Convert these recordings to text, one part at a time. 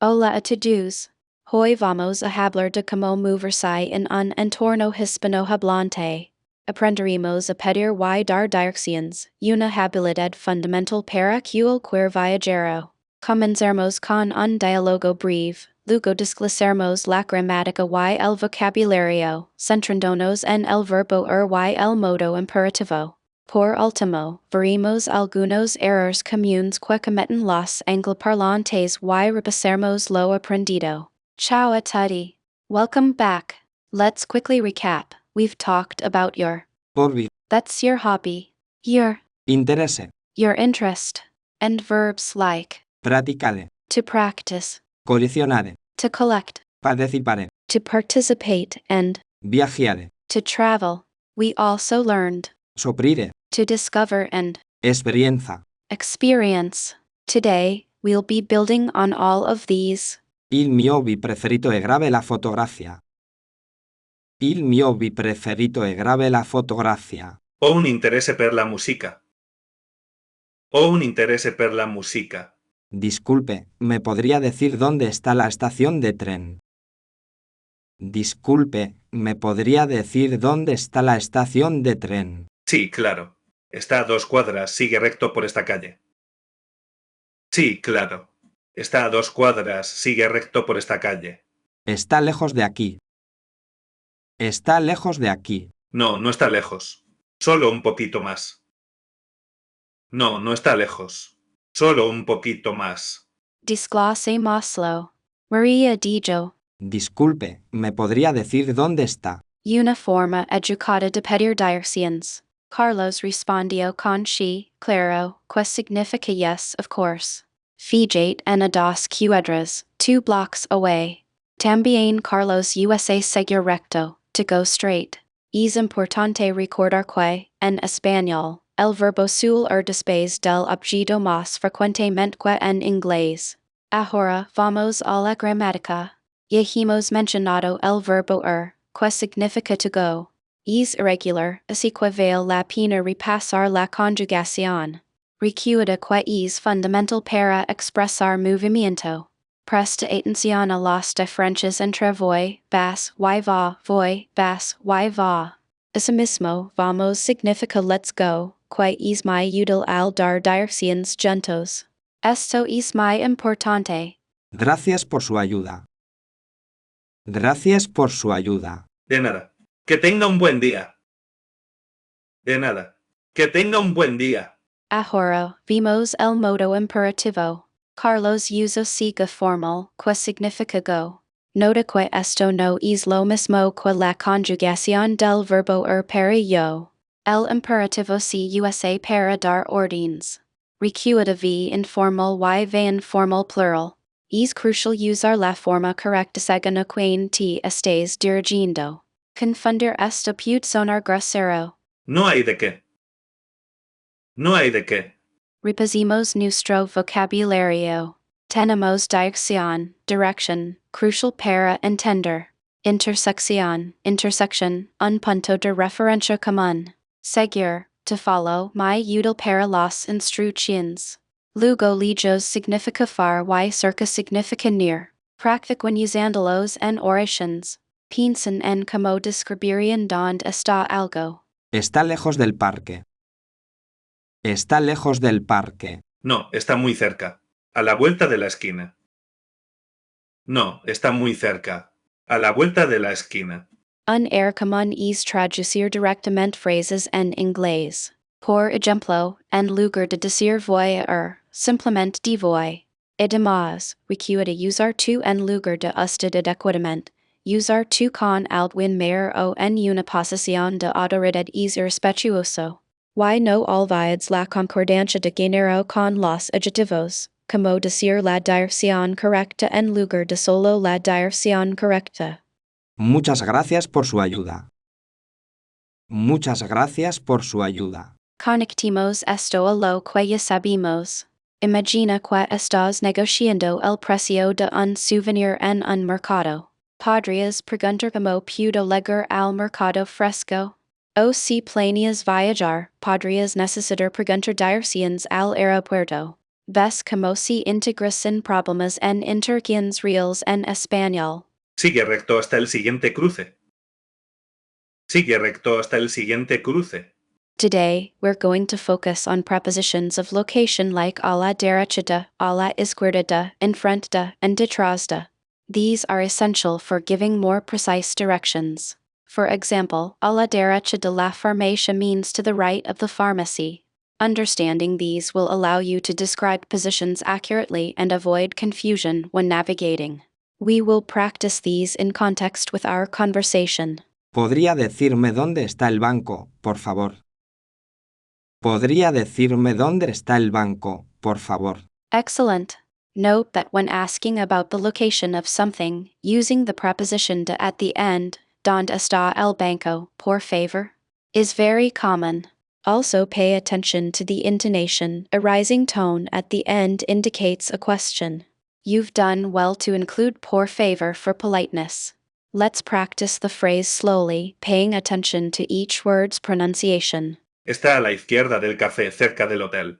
Hola a to-dos. Hoy vamos a hablar de cómo moverse en un entorno hispanohablante. Aprenderemos a pedir y dar direcciones, una habilidad fundamental para cualquier viajero. Comenzaremos con un diálogo breve, luego desglosaremos la gramática y el vocabulario, centrándonos en el verbo ir y el modo imperativo. Por último, veremos algunos errores comunes que cometen los angloparlantes y repasaremos lo aprendido. Ciao a tutti. Welcome back. Let's quickly recap. We've talked about your Hobby, that's your hobby, your interesse, interest, and verbs like praticare, to practice, collezionare, to collect, partecipare, to participate, and viaggiare, to travel. We also learned soprire, to discover and esperienza. experience. Today, we'll be building on all of these. Il mio hobby preferito è grave la fotografia. Il mio hobby preferito è grave la fotografia. Ho un interesse per la musica. Ho un interesse per la musica. Disculpe, ¿me podría decir dónde está la estación de tren? Disculpe, ¿me podría decir dónde está la estación de tren? Sí, claro. Está a 2 cuadras, sigue recto por esta calle. Sí, claro. Está a 2 cuadras, sigue recto por esta calle. Está lejos de aquí. Está lejos de aquí. No, no está lejos. Solo un poquito más. No, no está lejos. Solo un poquito más. Disglose Maslow. Maria Dijo. Disculpe, ¿me podría decir dónde está? Una forma educada de pedir direcciones. Carlos respondió con sí, claro, que significa yes, of course. Fíjate en a dos cuadras, 2 blocks away. También Carlos USA seguir recto, to go straight. Es importante recordar que, en español, el verbo suele después del objeto más frecuentemente que en inglés. Ahora vamos a la gramática. Ya hemos mencionado el verbo ir, que significa to go. Es irregular, así que vale la pena repasar la conjugación. Recuerda que es fundamental para expresar movimiento. Presta atención a las diferencias entre voy, vas, y vas, y va. Asimismo, vamos significa let's go, que es muy útil al dar direcciones juntos. Esto es muy importante. Gracias por su ayuda. Gracias por su ayuda. De nada. Que tenga un buen día. De nada. Que tenga un buen día. Ahora, vimos el modo imperativo. Carlos usa siga formal, que significa go. Nota que esto no es lo mismo que la conjugación del verbo ir para yo. El imperativo se usa para dar órdenes. Recuerda v informal y v informal plural. Es crucial usar la forma correcta según a quien te estés dirigiendo. Confundir esto puede sonar grosero. No hay de qué. No hay de qué. Repasemos nuestro vocabulario. Tenemos dirección, direction, crucial para entender. Intersección, intersection, un punto de referencia común. Seguir, to follow, muy útil para las instrucciones. Luego lejos significa far y cerca significa near. Practiquen usándolos en oraciones. Piensen en cómo describirían dónde está algo. Está lejos del parque. Está lejos del parque. No, está muy cerca. A la vuelta de la esquina. No, está muy cerca. A la vuelta de la esquina. Un error común es traducir directamente frases en inglés. Por ejemplo, en lugar de decir voy a ir, simplemente di voy. Además, recuerda usar tú en lugar de usted adecuadamente. Usar tú con algún mayor o en una posición de autoridad es irrespetuoso. Y no olvides la concordancia de género con los adjetivos, como decir la dirección correcta en lugar de solo la dirección correcta. Muchas gracias por su ayuda. Muchas gracias por su ayuda. Conectemos esto a lo que ya sabemos. Imagina que estás negociando el precio de un souvenir en un mercado. Podrías preguntar cómo puedo llegar al mercado fresco. O si planeas viajar, podrías necesitar preguntar direcciones al aeropuerto. Ves como si integras sin problemas en interacciones reales en español. Sigue recto hasta el siguiente cruce. Sigue recto hasta el siguiente cruce. Today, we're going to focus on prepositions of location like a la derecha de, a la izquierda de, enfrente de, and detrás de. These are essential for giving more precise directions. For example, a la derecha de la farmacia means to the right of the pharmacy. Understanding these will allow you to describe positions accurately and avoid confusion when navigating. We will practice these in context with our conversation. ¿Podría decirme dónde está el banco, por favor? ¿Podría decirme dónde está el banco, por favor? Excellent. Note that when asking about the location of something, using the preposition de at the end, ¿dónde está el banco, por favor?, is very common. Also pay attention to the intonation. A rising tone at the end indicates a question. You've done well to include por favor for politeness. Let's practice the phrase slowly, paying attention to each word's pronunciation. Está a la izquierda del café cerca del hotel.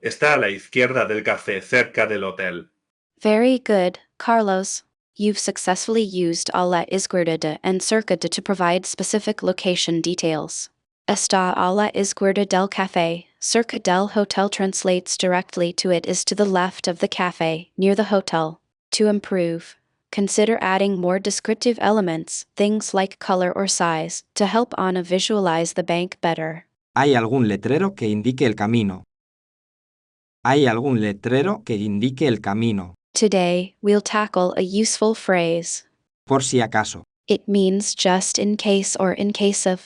Está a la izquierda del café cerca del hotel. Very good, Carlos. You've successfully used a la izquierda de and cerca de to provide specific location details. Está a la izquierda del café, cerca del hotel translates directly to it is to the left of the café, near the hotel. To improve, consider adding more descriptive elements, things like color or size, to help Anna visualize the bank better. ¿Hay algún letrero que indique el camino? ¿Hay algún letrero que indique el camino? Today, we'll tackle a useful phrase. Por si acaso. It means just in case or in case of.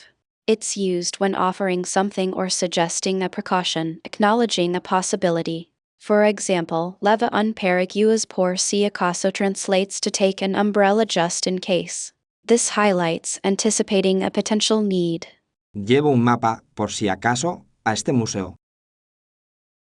It's used when offering something or suggesting a precaution, acknowledging a possibility. For example, leva un paraguas por si acaso translates to take an umbrella just in case. This highlights anticipating a potential need. Llevo un mapa, por si acaso, a este museo.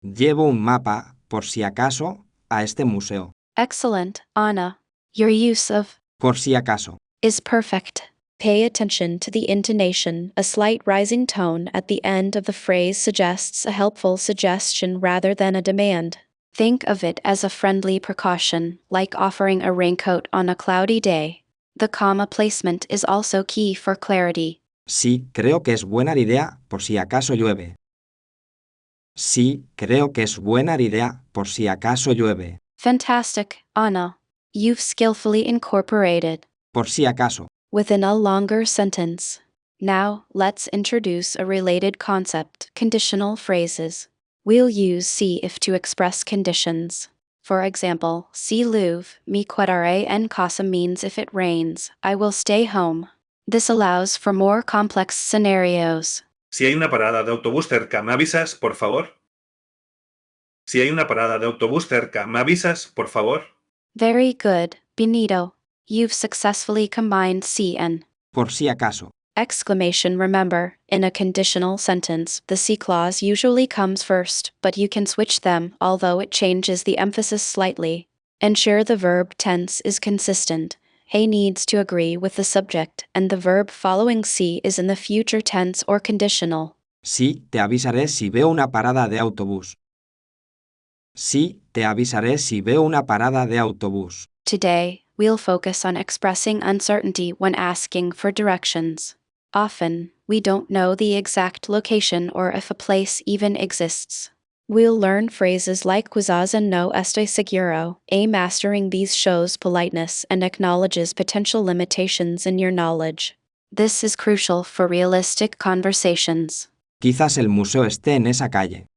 Llevo un mapa, por si acaso, a este museo. Excellent, Anna. Your use of Por si acaso. is perfect. Pay attention to the intonation. A slight rising tone at the end of the phrase suggests a helpful suggestion rather than a demand. Think of it as a friendly precaution, like offering a raincoat on a cloudy day. The comma placement is also key for clarity. Sí, creo que es buena idea, por si acaso llueve. Sí, creo que es buena idea, por si acaso llueve. Fantastic, Anna. You've skillfully incorporated Por si acaso. within a longer sentence. Now, let's introduce a related concept, conditional phrases. We'll use si if to express conditions. For example, si llueve, me quedaré en casa means if it rains, I will stay home. This allows for more complex scenarios. Si hay una parada de autobús cerca, ¿me avisas, por favor? Si hay una parada de autobús cerca, ¿me avisas, por favor? Very good, Benito. You've successfully combined si and Por si acaso. exclamation. Remember, in a conditional sentence, the si clause usually comes first, but you can switch them, although it changes the emphasis slightly. Ensure the verb tense is consistent. He needs to agree with the subject, and the verb following si is in the future tense or conditional. Sí, te avisaré si veo una parada de autobús. Sí, te avisaré si veo una parada de autobús. Today, we'll focus on expressing uncertainty when asking for directions. Often, we don't know the exact location or if a place even exists. We'll learn phrases like quizás and no estoy seguro. Mastering these shows politeness and acknowledges potential limitations in your knowledge. This is crucial for realistic conversations. Quizás el museo esté en esa calle.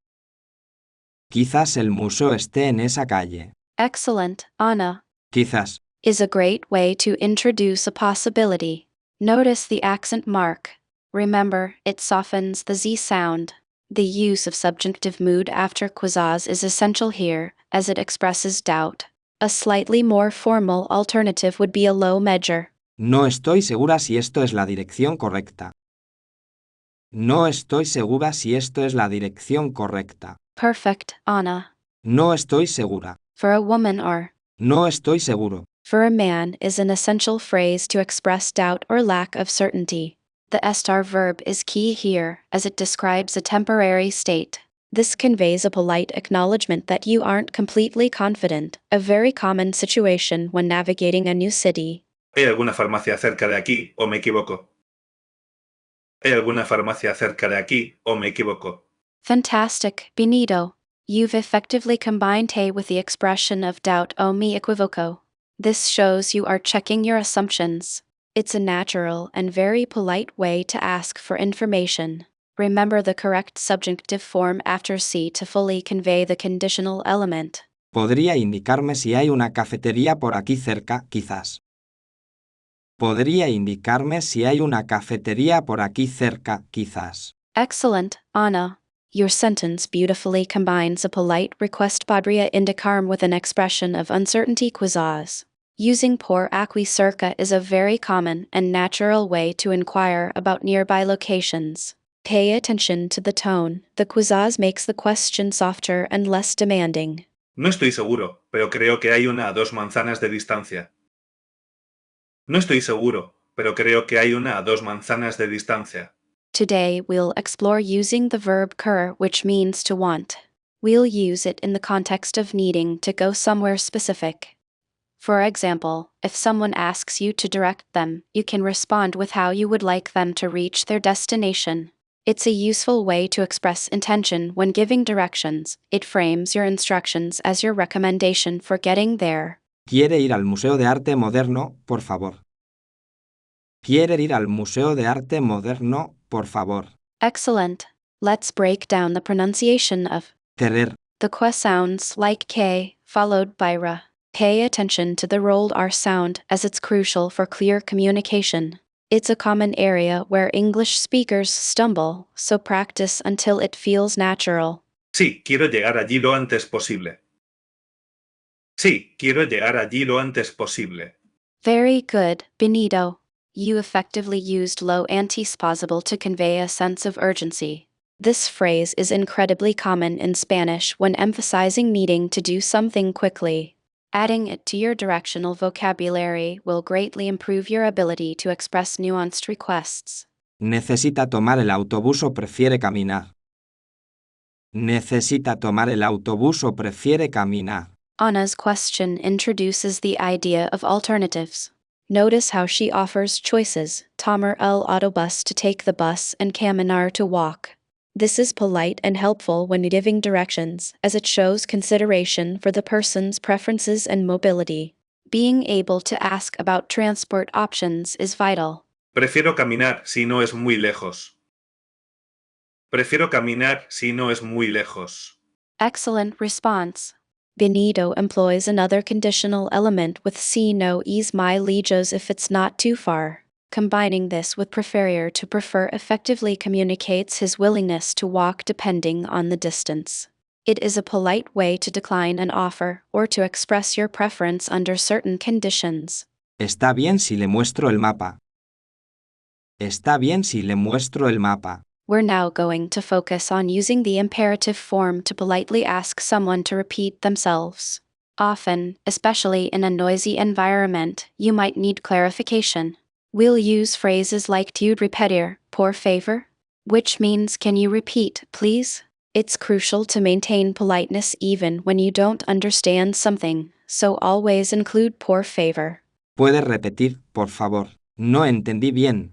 Quizás el museo esté en esa calle. Excellent, Anna. Quizás. Is a great way to introduce a possibility. Notice the accent mark. Remember, it softens the Z sound. The use of subjunctive mood after quizás is essential here, as it expresses doubt. A slightly more formal alternative would be a low measure. No estoy segura si esto es la dirección correcta. No estoy segura si esto es la dirección correcta. Perfect, Anna. No estoy segura. For a woman or No estoy seguro. for a man is an essential phrase to express doubt or lack of certainty. The estar verb is key here, as it describes a temporary state. This conveys a polite acknowledgement that you aren't completely confident, a very common situation when navigating a new city. ¿Hay alguna farmacia cerca de aquí o me equivoco? ¿Hay alguna farmacia cerca de aquí o me equivoco? Fantastic, Benito. You've effectively combined hey with the expression of doubt o me equivoco. This shows you are checking your assumptions. It's a natural and very polite way to ask for information. Remember the correct subjunctive form after sí to fully convey the conditional element. ¿Podría indicarme si hay una cafetería por aquí cerca, quizás? ¿Podría indicarme si hay una cafetería por aquí cerca, quizás? Excellent, Anna. Your sentence beautifully combines a polite request podría indicarme with an expression of uncertainty quizás. Using por aquí cerca is a very common and natural way to inquire about nearby locations. Pay attention to the tone. The quizás makes the question softer and less demanding. No estoy seguro, pero creo que hay una a 2 manzanas de distancia. No estoy seguro, pero creo que hay una a 2 manzanas de distancia. Today we'll explore using the verb querer, which means to want. We'll use it in the context of needing to go somewhere specific. For example, if someone asks you to direct them, you can respond with how you would like them to reach their destination. It's a useful way to express intention when giving directions. It frames your instructions as your recommendation for getting there. ¿Quiere ir al Museo de Arte Moderno, por favor? ¿Quiere ir al Museo de Arte Moderno, por favor? Excellent. Let's break down the pronunciation of Querer. the que sounds like K, followed by R. Pay attention to the rolled R sound as it's crucial for clear communication. It's a common area where English speakers stumble, so practice until it feels natural. Sí, quiero llegar allí lo antes posible. Sí, quiero llegar allí lo antes posible. Very good, Benito. You effectively used lo anticipasible to convey a sense of urgency. This phrase is incredibly common in Spanish when emphasizing needing to do something quickly. Adding it to your directional vocabulary will greatly improve your ability to express nuanced requests. ¿Necesita tomar el autobús o prefiere caminar? ¿Necesita tomar el autobús o prefiere caminar? Anna's question introduces the idea of alternatives. Notice how she offers choices: tomar el autobús to take the bus and caminar to walk. This is polite and helpful when giving directions, as it shows consideration for the person's preferences and mobility. Being able to ask about transport options is vital. Prefiero caminar si no es muy lejos. Prefiero caminar si no es muy lejos. Excellent response. Benito employs another conditional element with si no es muy lejos if it's not too far. Combining this with prefer to prefer effectively communicates his willingness to walk depending on the distance. It is a polite way to decline an offer or to express your preference under certain conditions. Está bien si le muestro el mapa. Está bien si le muestro el mapa. We're now going to focus on using the imperative form to politely ask someone to repeat themselves. Often, especially in a noisy environment, you might need clarification. We'll use phrases like "Puede repetir, por favor?", which means "Can you repeat, please?" It's crucial to maintain politeness even when you don't understand something, so always include por favor. ¿Puede repetir, por favor? No entendí bien.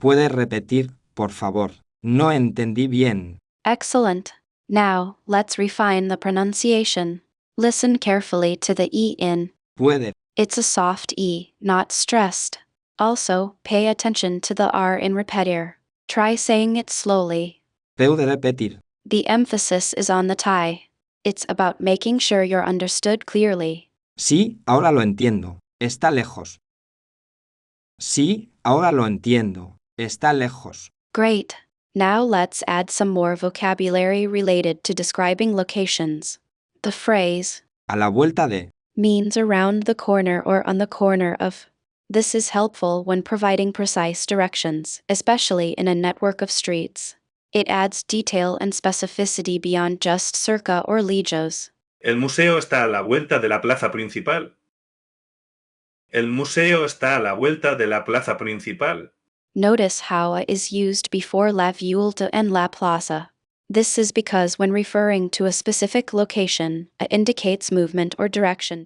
¿Puede repetir, por favor? No entendí bien. Excellent. Now, let's refine the pronunciation. Listen carefully to the E in. Puede. It's a soft E, not stressed. Also, pay attention to the R in repetir. Try saying it slowly. Puede repetir. The emphasis is on the tie. It's about making sure you're understood clearly. Sí, ahora lo entiendo. Está lejos. Sí, ahora lo entiendo. Está lejos. Great. Now let's add some more vocabulary related to describing locations. The phrase A la vuelta de. means around the corner or on the corner of. This is helpful when providing precise directions, especially in a network of streets. It adds detail and specificity beyond just cerca or lejos. El museo está a la vuelta de la plaza principal. El museo está a la vuelta de la plaza principal. Notice how a is used before la vuelta and la plaza. This is because when referring to a specific location, it indicates movement or direction.